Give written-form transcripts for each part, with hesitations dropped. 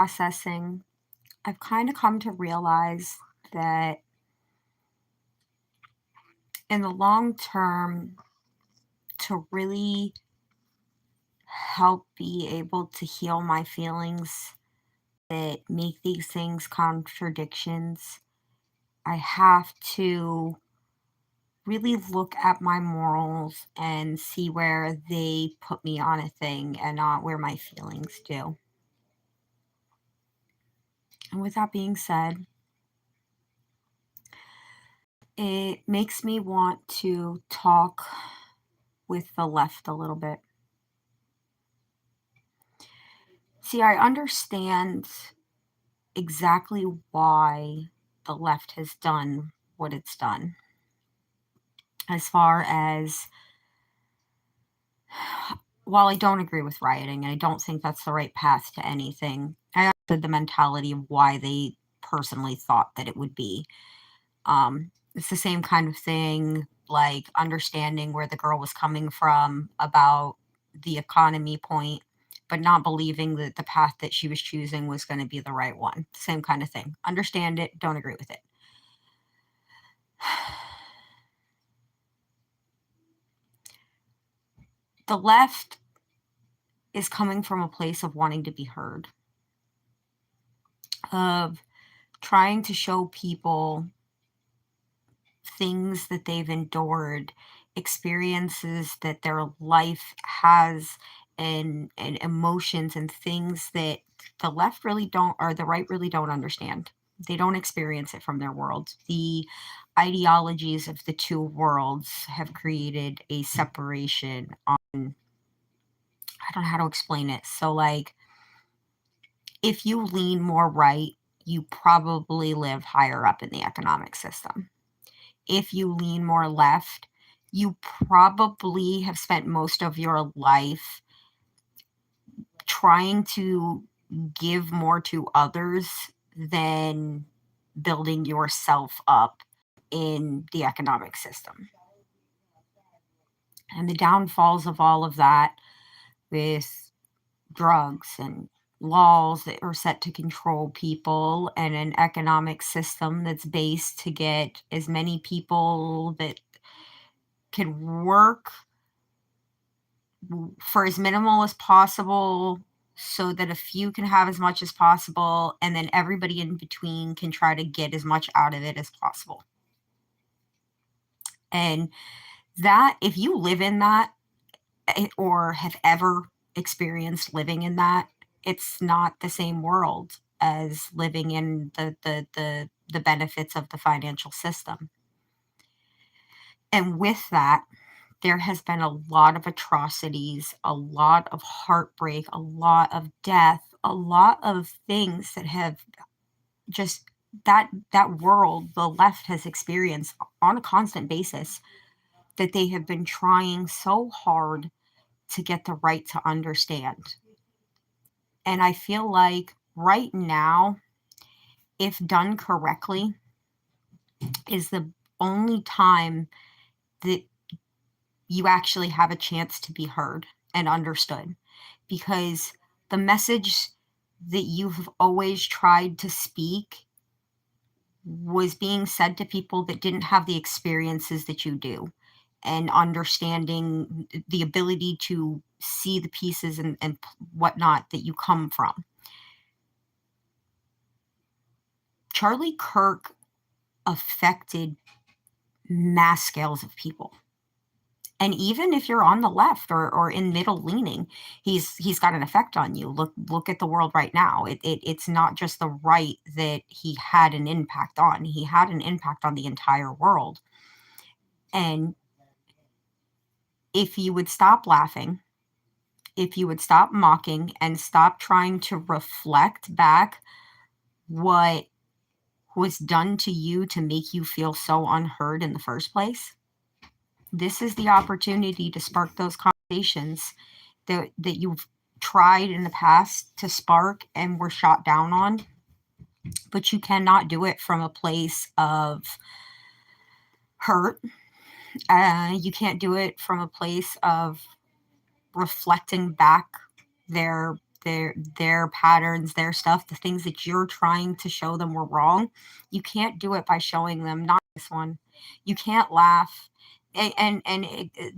processing, I've kind of come to realize that in the long term, to really help be able to heal my feelings that make these things contradictions, I have to really look at my morals and see where they put me on a thing and not where my feelings do. And with that being said, it makes me want to talk with the left a little bit. See, I understand exactly why the left has done what it's done. As far as, while I don't agree with rioting, and I don't think that's the right path to anything, I understood the mentality of why they personally thought that it would be. It's the same kind of thing, like understanding where the girl was coming from about the economy point, but not believing that the path that she was choosing was going to be the right one. Same kind of thing. Understand it, don't agree with it. The left is coming from a place of wanting to be heard, of trying to show people things that they've endured, experiences that their life has, and emotions and things that the left really don't, or the right really don't understand. They don't experience it from their world. The ideologies of the two worlds have created a separation on, I don't know how to explain it. So, like, if you lean more right, you probably live higher up in the economic system. If you lean more left, you probably have spent most of your life trying to give more to others than building yourself up in the economic system. And the downfalls of all of that, with drugs and laws that are set to control people and an economic system that's based to get as many people that can work for as minimal as possible so that a few can have as much as possible, and then everybody in between can try to get as much out of it as possible. And that, if you live in that, or have ever experienced living in that, it's not the same world as living in the benefits of the financial system. And with that, there has been a lot of atrocities, a lot of heartbreak, a lot of death, a lot of things that have just, that world the left has experienced on a constant basis, that they have been trying so hard to get the right to understand. And I feel like right now, if done correctly, is the only time that you actually have a chance to be heard and understood, because the message that you've always tried to speak was being said to people that didn't have the experiences that you do, and understanding the ability to see the pieces and whatnot that you come from. Charlie Kirk affected mass scales of people. And even if you're on the left or in middle leaning, he's got an effect on you. Look at the world right now. It's not just the right that he had an impact on. He had an impact on the entire world. And if you would stop laughing, if you would stop mocking and stop trying to reflect back what was done to you to make you feel so unheard in the first place, this is the opportunity to spark those conversations that you've tried in the past to spark and were shot down on. But you cannot do it from a place of hurt. You can't do it from a place of reflecting back their their patterns, their stuff, the things that you're trying to show them were wrong. You can't do it by showing them, not this one. You can't laugh.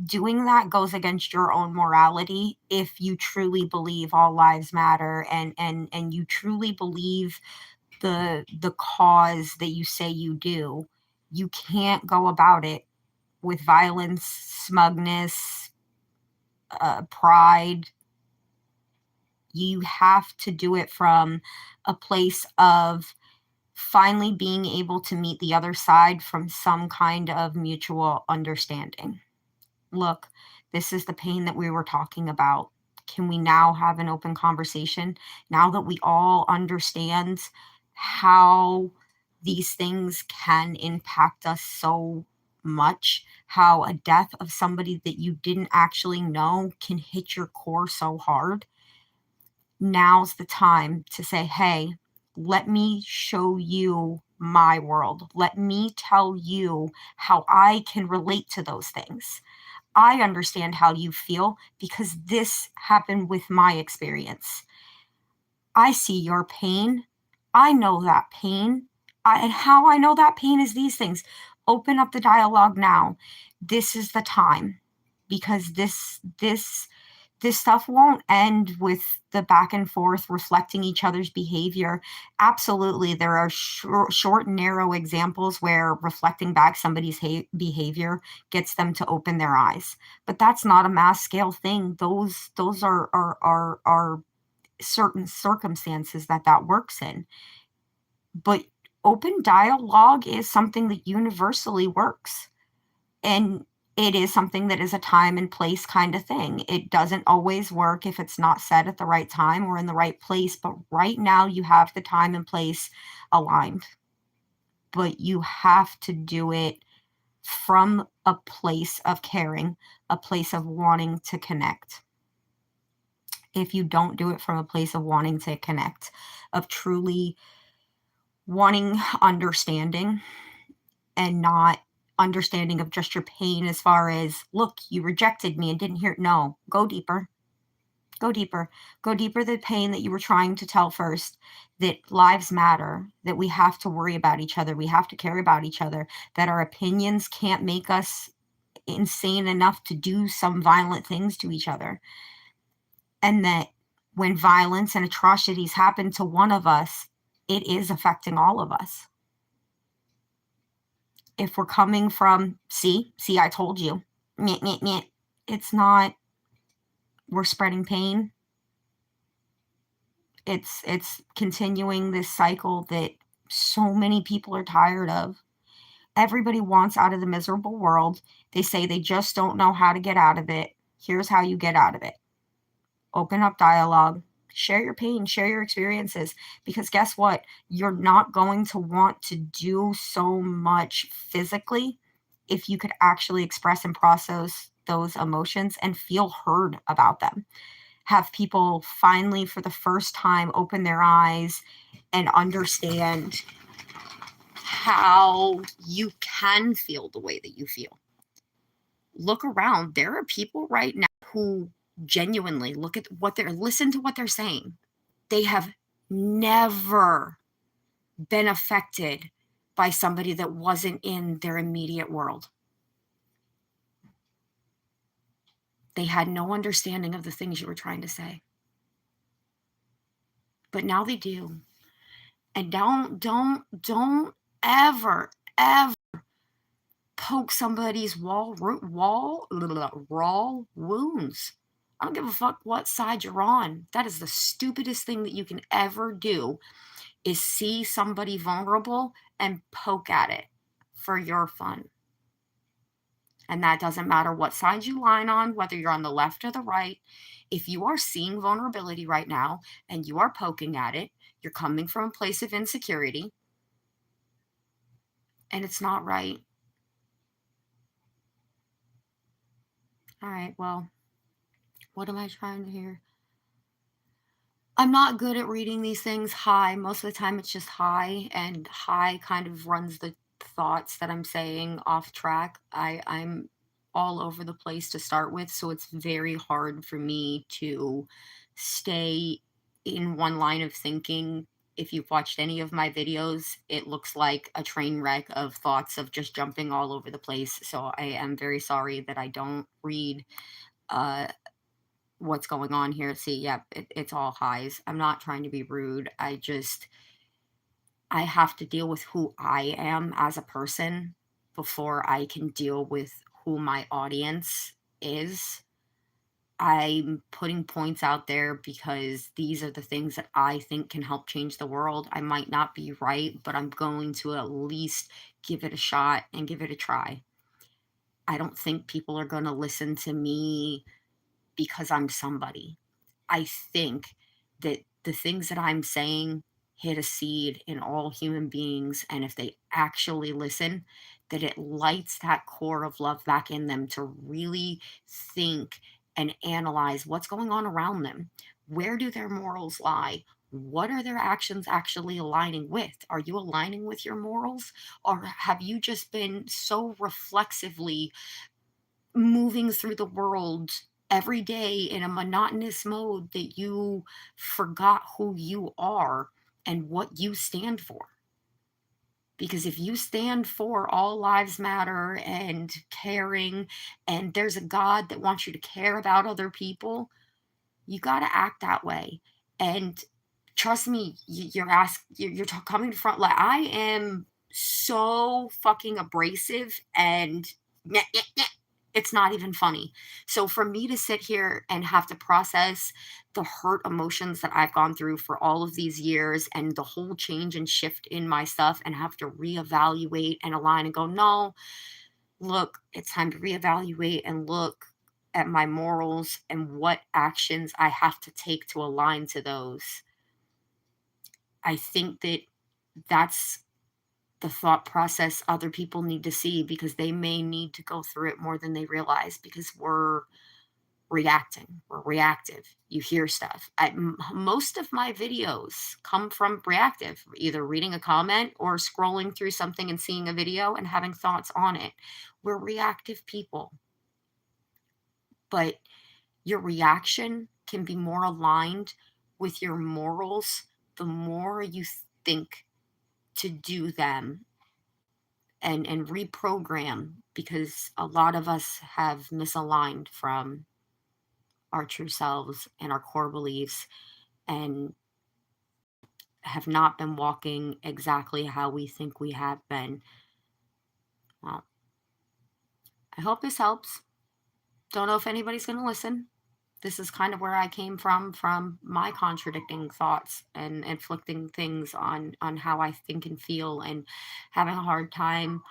Doing that goes against your own morality if you truly believe all lives matter, and you truly believe the cause that you say you do. You can't go about it with violence, smugness, pride. You have to do it from a place of finally being able to meet the other side from some kind of mutual understanding. Look, this is the pain that we were talking about. Can we now have an open conversation now that we all understand how these things can impact us so much? How a death of somebody that you didn't actually know can hit your core so hard? Now's the time to say, hey, let me show you my world. Let me tell you how I can relate to those things. I understand how you feel because this happened with my experience. I see your pain. I know that pain. And how I know that pain is these things. Open up the dialogue now. This is the time, because this stuff won't end with the back and forth reflecting each other's behavior. Absolutely, there are short, narrow examples where reflecting back somebody's behavior gets them to open their eyes, but that's not a mass scale thing. Those are certain circumstances that works in. But open dialogue is something that universally works. And it is something that is a time and place kind of thing. It doesn't always work if it's not said at the right time or in the right place, but right now you have the time and place aligned. But you have to do it from a place of caring, a place of wanting to connect. If you don't do it from a place of wanting to connect, of truly wanting understanding, and not understanding of just your pain as far as, look, you rejected me and didn't hear. No, go deeper. Go deeper. Go deeper the pain that you were trying to tell first, that lives matter, that we have to worry about each other, we have to care about each other, that our opinions can't make us insane enough to do some violent things to each other. And that when violence and atrocities happen to one of us, it is affecting all of us. If we're coming from, see, I told you, meh, meh, meh, it's not, we're spreading pain. It's continuing this cycle that so many people are tired of. Everybody wants out of the miserable world. They say they just don't know how to get out of it. Here's how you get out of it. Open up dialogue. Share your pain, share your experiences, because guess what? You're not going to want to do so much physically if you could actually express and process those emotions and feel heard about them. Have people finally, for the first time, open their eyes and understand how you can feel the way that you feel. Look around. There are people right now who genuinely listen to what they're saying. They have never been affected by somebody that wasn't in their immediate world. They had no understanding of the things you were trying to say. But now they do. And don't ever, ever poke somebody's raw wounds. I don't give a fuck what side you're on. That is the stupidest thing that you can ever do, is see somebody vulnerable and poke at it for your fun. And that doesn't matter what side you line on, whether you're on the left or the right. If you are seeing vulnerability right now and you are poking at it, you're coming from a place of insecurity, and it's not right. All right, well, what am I trying to hear? I'm not good at reading these things high. Most of the time it's just high, and high kind of runs the thoughts that I'm saying off track. I'm all over the place to start with, so it's very hard for me to stay in one line of thinking. If you've watched any of my videos, it looks like a train wreck of thoughts of just jumping all over the place. So I am very sorry that I don't read uh, what's going on here. See, yeah, it's all highs. I'm not trying to be rude. I have to deal with who I am as a person before I can deal with who my audience is. I'm putting points out there because these are the things that I think can help change the world. I might not be right, but I'm going to at least give it a shot and give it a try. I don't think people are going to listen to me because I'm somebody. I think that the things that I'm saying hit a seed in all human beings. And if they actually listen, that it lights that core of love back in them to really think and analyze what's going on around them. Where do their morals lie? What are their actions actually aligning with? Are you aligning with your morals? Or have you just been so reflexively moving through the world every day in a monotonous mode that you forgot who you are and what you stand for? Because if you stand for all lives matter and caring, and there's a God that wants you to care about other people, you got to act that way. And trust me, you're coming to front. Like, I am so fucking abrasive and it's not even funny. So for me to sit here and have to process the hurt emotions that I've gone through for all of these years and the whole change and shift in my stuff and have to reevaluate and align and go, no, look, it's time to reevaluate and look at my morals and what actions I have to take to align to those. I think that that's the thought process other people need to see because they may need to go through it more than they realize because we're reacting, we're reactive. You hear stuff. Most of my videos come from reactive, either reading a comment or scrolling through something and seeing a video and having thoughts on it. We're reactive people, but your reaction can be more aligned with your morals the more you think to do them and reprogram, because a lot of us have misaligned from our true selves and our core beliefs and have not been walking exactly how we think we have been. Well, I hope this helps. Don't know if anybody's going to listen. This is kind of where I came from my contradicting thoughts and inflicting things on how I think and feel and having a hard time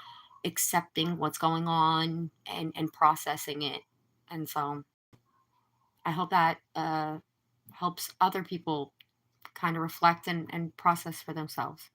accepting what's going on and processing it. And so I hope that helps other people kind of reflect and process for themselves.